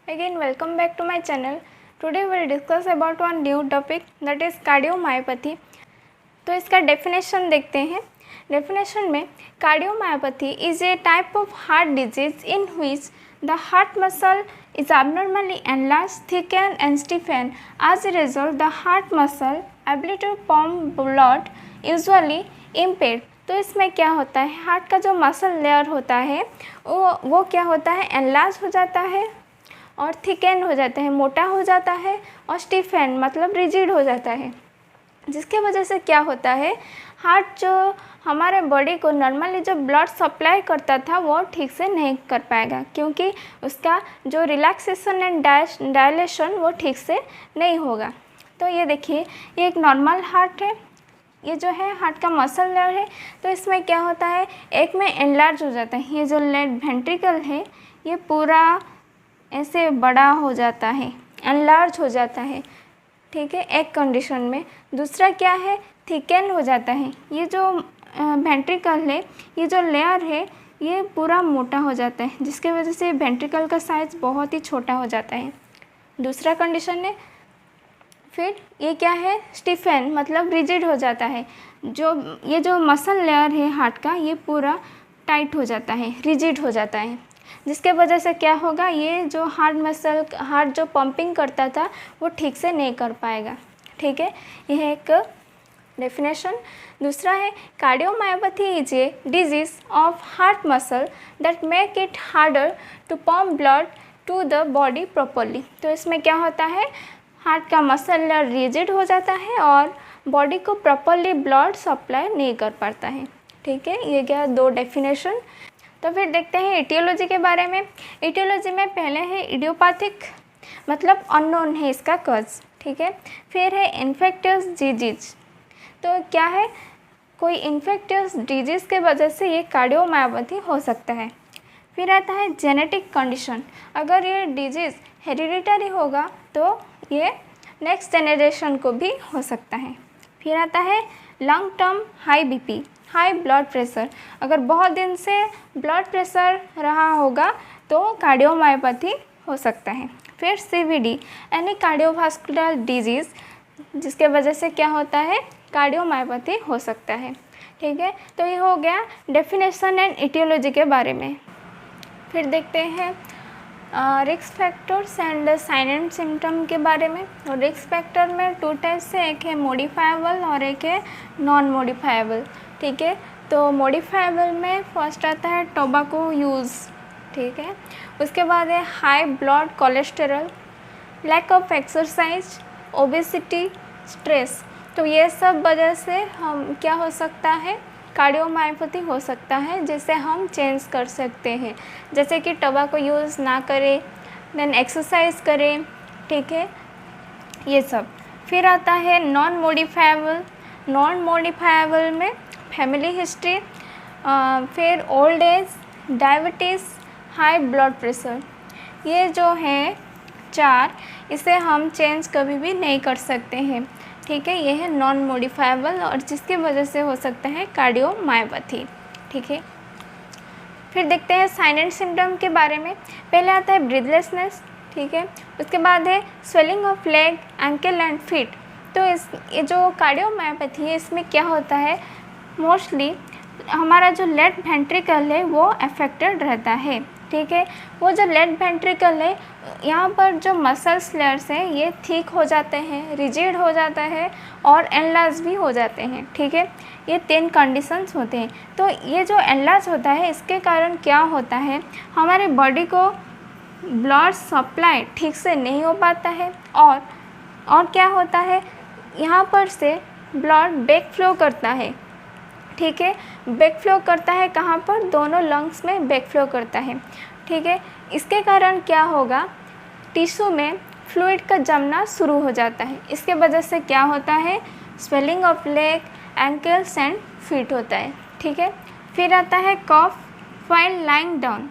Again, welcome back to my channel. Today we will discuss about one new topic, that is cardiomyopathy. तो इसका definition देखते हैं। Definition में cardiomyopathy is A type of heart disease in which the heart muscle is abnormally enlarged, thickened and stiffened. As a result, the heart muscle ability to pump blood usually impaired. तो इसमें क्या होता है, heart का जो muscle layer होता है वो क्या होता है, एनलार्ज हो जाता है और थिकन हो जाता है, मोटा हो जाता है, और स्टिफेन मतलब रिजिड हो जाता है, जिसके वजह से क्या होता है, हार्ट जो हमारे बॉडी को नॉर्मली जो ब्लड सप्लाई करता था वो ठीक से नहीं कर पाएगा, क्योंकि उसका जो रिलैक्सेशन एंड डायलेशन वो ठीक से नहीं होगा। तो ये देखिए, ये एक नॉर्मल हार्ट है, ये जो है हार्ट का मसल लेयर है। तो इसमें क्या होता है, एक में एनलार्ज हो जाता है, ये जो लेफ्ट वेंट्रिकल है ये पूरा ऐसे बड़ा हो जाता है, एनलार्ज हो जाता है, ठीक है, एक कंडीशन में। दूसरा क्या है, थिकन हो जाता है, ये जो वेंट्रिकल है, ये जो लेयर है ये पूरा मोटा हो जाता है, जिसके वजह से वेंट्रिकल का साइज़ बहुत ही छोटा हो जाता है। दूसरा कंडीशन है। फिर ये क्या है, स्टिफेन मतलब रिजिड हो जाता है, ये जो मसल लेयर है हार्ट का ये पूरा टाइट हो जाता है, रिजिड हो जाता है, जिसके वजह से क्या होगा, ये जो हार्ट जो पंपिंग करता था वो ठीक से नहीं कर पाएगा, ठीक है। यह एक डेफिनेशन। दूसरा है, cardiomyopathy is a disease of heart muscle that make it harder to pump blood to the body properly. तो इसमें क्या होता है, हार्ट का मसल लेयर रिजिड हो जाता है और बॉडी को प्रॉपरली ब्लड सप्लाई नहीं कर पाता है, ठीक है। ये क्या, दो डेफिनेशन। तो फिर देखते हैं इटियोलॉजी के बारे में। इटियोलॉजी में पहले है इडियोपैथिक, मतलब अननोन है इसका कॉज, ठीक है। फिर है इन्फेक्टियस डिजीज, तो क्या है, कोई इन्फेक्टियस डिजीज़ के वजह से ये कार्डियोमायोपैथी हो सकता है। फिर आता है जेनेटिक कंडीशन, अगर ये डिजीज़ हेरिडिटरी होगा तो ये नेक्स्ट जनरेशन को भी हो सकता है। फिर आता है long term high BP, high blood pressure, अगर बहुत दिन से ब्लड प्रेशर रहा होगा तो कार्डियोमायोपैथी हो सकता है। फिर सीवीडी यानी कार्डियोवास्कुलर डिजीज़, जिसके वजह से क्या होता है, कार्डियोमायोपैथी हो सकता है, ठीक है। तो ये हो गया डेफिनेशन एंड इटियोलॉजी के बारे में। फिर देखते हैं risk factors and sign and symptom के बारे में। और रिस्क फैक्टर में टू टाइप्स से, एक है मॉडिफाइबल और एक है नॉन मॉडिफाइबल, ठीक है। तो मॉडिफाइबल में फर्स्ट आता है टोबैको यूज़, ठीक है। उसके बाद है high blood cholesterol, lack of exercise, obesity, stress. तो ये सब वजह से हम क्या हो सकता है, कार्डियोमायोपैथी हो सकता है, जिसे हम चेंज कर सकते हैं, जैसे कि टोबैको यूज़ ना करें, देन एक्सरसाइज करें, ठीक है, ये सब। फिर आता है नॉन मॉडिफाइबल। नॉन मॉडिफाइबल में फैमिली हिस्ट्री, फिर old age, diabetes, high blood pressure, ये जो है चार, इसे हम चेंज कभी भी नहीं कर सकते हैं, ठीक है। ये है नॉन मॉडिफाइबल और जिसकी वजह से हो सकता है कार्डियोमायोपैथी, ठीक है। फिर देखते हैं साइन एंड सिम्टम के बारे में। पहले आता है ब्रीथलेसनेस, ठीक है। उसके बाद है swelling of leg, ankle and feet. तो ये जो कार्डियोमायोपैथी है इसमें क्या होता है, मोस्टली हमारा जो लेफ्ट वेंट्रिकल है वो अफेक्टेड रहता है, ठीक है। वो जो लेफ्ट वेंट्रिकल है, यहाँ पर जो मसल्स लेयर्स हैं ये थिक हो जाते हैं, रिजिड हो जाता है और एनलार्ज भी हो जाते हैं, ठीक है। ये 3 कंडीशंस होते हैं। तो ये जो एनलार्ज होता है इसके कारण क्या होता है, हमारे बॉडी को ब्लड सप्लाई ठीक से नहीं हो पाता है और क्या होता है, यहाँ पर से ब्लड बैक फ्लो करता है, ठीक है। बैक फ्लो करता है कहाँ पर, दोनों लंग्स में बैक फ्लो करता है, ठीक है। इसके कारण क्या होगा, टिश्यू में फ्लूइड का जमना शुरू हो जाता है, इसके वजह से क्या होता है, swelling of leg, ankles and feet होता है, ठीक है। फिर आता है कॉफ व्हाइल लाइंग डाउन।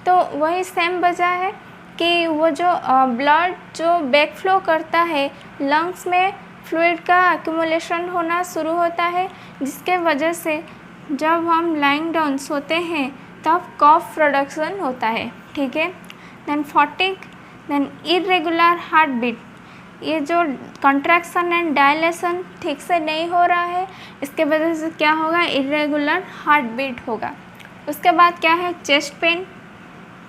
तो वही सेम वजह है कि वो जो ब्लड जो बैक फ्लो करता है, लंग्स में फ्लूइड का एक्यूमुलेशन होना शुरू होता है, जिसके वजह से जब हम लाइंग डाउन सोते हैं तब कॉफ प्रोडक्शन होता है, ठीक है। Then fatigue, then irregular heartbeat, ये जो कंट्रैक्शन एंड डायलेशन ठीक से नहीं हो रहा है, इसके वजह से क्या होगा, इरेगुलर हार्ट बीट होगा। उसके बाद क्या है, चेस्ट पेन,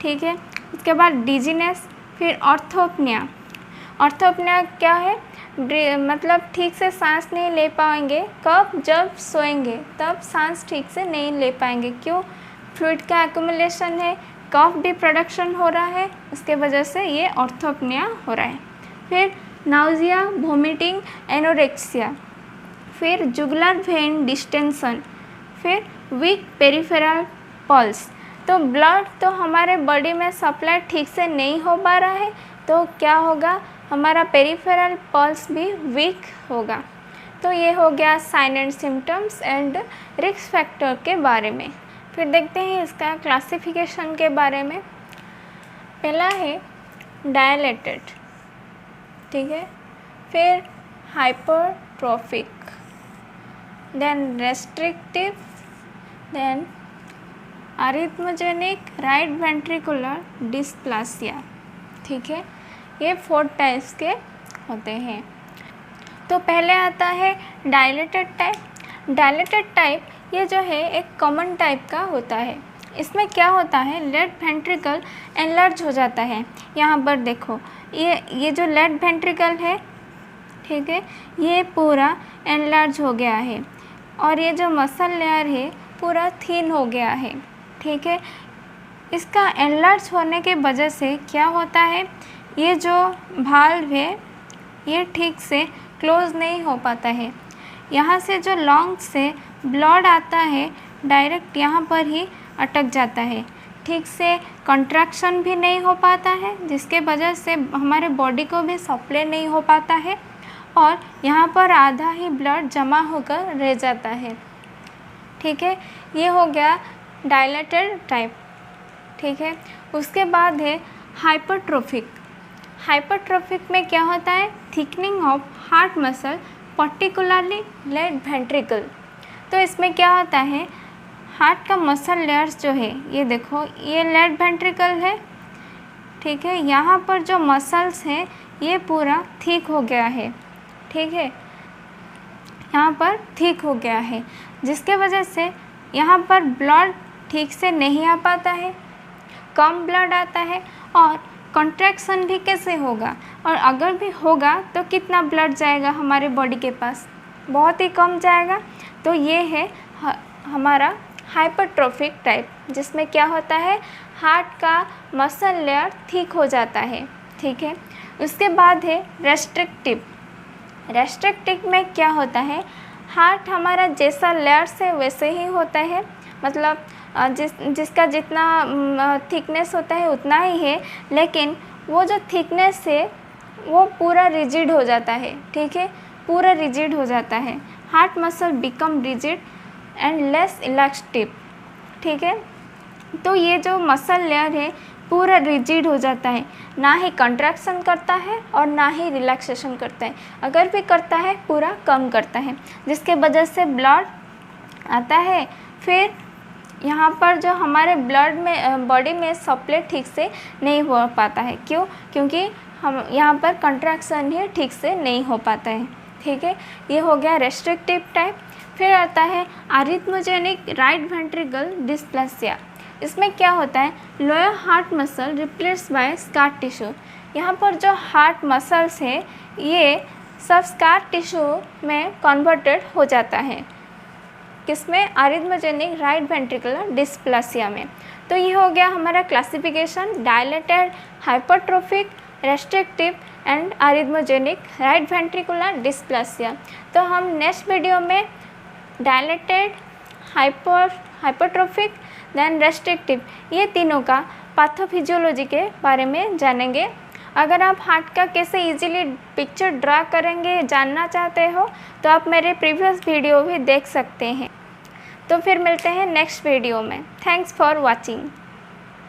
ठीक है। उसके बाद डिजीनेस, फिर ऑर्थोपनिया। ऑर्थोपनिया क्या है, मतलब ठीक से सांस नहीं ले पाएंगे, कब, जब सोएंगे तब सांस ठीक से नहीं ले पाएंगे। क्यों, फ्लूइड का एक्यूमुलेशन है, कफ भी प्रोडक्शन हो रहा है, उसके वजह से ये ऑर्थोपनिया हो रहा है। फिर नाउजिया, वोमिटिंग, एनोरेक्सिया, फिर जुगुलर वेन डिस्टेंशन, फिर वीक पेरिफेरल पल्स। तो ब्लड तो हमारे बॉडी में सप्लाई ठीक से नहीं हो पा रहा है, तो क्या होगा, हमारा पेरिफेरल पल्स भी वीक होगा। तो ये हो गया sign and symptoms and risk factor के बारे में। फिर देखते हैं इसका क्लासिफिकेशन के बारे में। पहला है डायलेटेड, ठीक है, फिर hypertrophic, then restrictive, then arrhythmogenic right ventricular dysplasia, ठीक है। ये 4 टाइप्स के होते हैं। तो पहले आता है डायलेटेड टाइप। डायलेटेड टाइप ये जो है एक कॉमन टाइप का होता है। इसमें क्या होता है, लेफ्ट वेंट्रिकल एनलार्ज हो जाता है। यहाँ पर देखो, ये जो लेफ्ट वेंट्रिकल है, ठीक है, ये पूरा एनलार्ज हो गया है और ये जो मसल लेयर है पूरा थिन हो गया है, ठीक है। इसका एनलार्ज होने के वजह से क्या होता है, ये जो वाल्व है ये ठीक से क्लोज नहीं हो पाता है। यहाँ से जो लंग्स से ब्लड आता है डायरेक्ट यहाँ पर ही अटक जाता है, ठीक से कंट्रैक्शन भी नहीं हो पाता है, जिसके वजह से हमारे बॉडी को भी सप्लाई नहीं हो पाता है और यहाँ पर आधा ही ब्लड जमा होकर रह जाता है, ठीक है। ये हो गया डायलेटेड टाइप, ठीक है। उसके बाद है हाइपरट्रोफिक। हाइपरट्रोफिक में क्या होता है, thickening of heart muscle particularly left ventricle. तो इसमें क्या होता है, हार्ट का मसल लेयर्स जो है, ये देखो, ये लेफ्ट वेंट्रिकल है, ठीक है। यहाँ पर जो मसल्स हैं ये पूरा थिक हो गया है, ठीक है, यहाँ पर थिक हो गया है, जिसके वजह से यहाँ पर ब्लड ठीक से नहीं आ पाता है, कम ब्लड आता है और कॉन्ट्रैक्शन भी कैसे होगा, और अगर भी होगा तो कितना ब्लड जाएगा हमारे बॉडी के पास, बहुत ही कम जाएगा। तो ये है हमारा हाइपरट्रोफिक टाइप, जिसमें क्या होता है, हार्ट का मसल लेयर थिक हो जाता है, ठीक है। उसके बाद है रेस्ट्रिक्टिव। रेस्ट्रिक्टिव में क्या होता है, हार्ट हमारा जैसा लेयर से वैसे ही होता है, मतलब जिसका जितना थिकनेस होता है उतना ही है, लेकिन वो जो थिकनेस है वो पूरा रिजिड हो जाता है, ठीक है, पूरा रिजिड हो जाता है। Heart muscle become rigid and less elastic, ठीक है। तो ये जो मसल लेयर है पूरा रिजिड हो जाता है, ना ही कंट्रैक्शन करता है और ना ही रिलैक्सेशन करता है, अगर भी करता है पूरा कम करता है, जिसके वजह से ब्लड आता है। फिर यहाँ पर जो हमारे ब्लड में बॉडी में सप्लाई ठीक से नहीं हो पाता है, क्यों, क्योंकि हम यहाँ पर कंट्रैक्शन ही ठीक से नहीं हो पाता है, ठीक है। ये हो गया रेस्ट्रिक्टिव टाइप। फिर आता है अरिथमोजेनिक राइट वेंट्रिकल डिस्प्लासिया। इसमें क्या होता है, lower heart muscle replace by scar tissue. यहाँ पर जो हार्ट मसल्स है ये सब स्कार टिश्यू में कन्वर्टेड हो जाता है, किसमें, अरिथमोजेनिक राइट वेंट्रिकुलर डिस्प्लासिया में। तो ये हो गया हमारा classification, dilated, hypertrophic, restrictive and arrhythmogenic right ventricular dysplasia. तो हम नेक्स्ट वीडियो में डायलेटेड, हाइपरट्रोफिक देन रेस्ट्रिक्टिव, ये तीनों का पैथोफिजियोलॉजी के बारे में जानेंगे। अगर आप हार्ट का कैसे इजीली पिक्चर ड्रा करेंगे जानना चाहते हो तो आप मेरे प्रीवियस वीडियो भी देख सकते हैं। तो फिर मिलते हैं नेक्स्ट वीडियो में। Thanks for watching.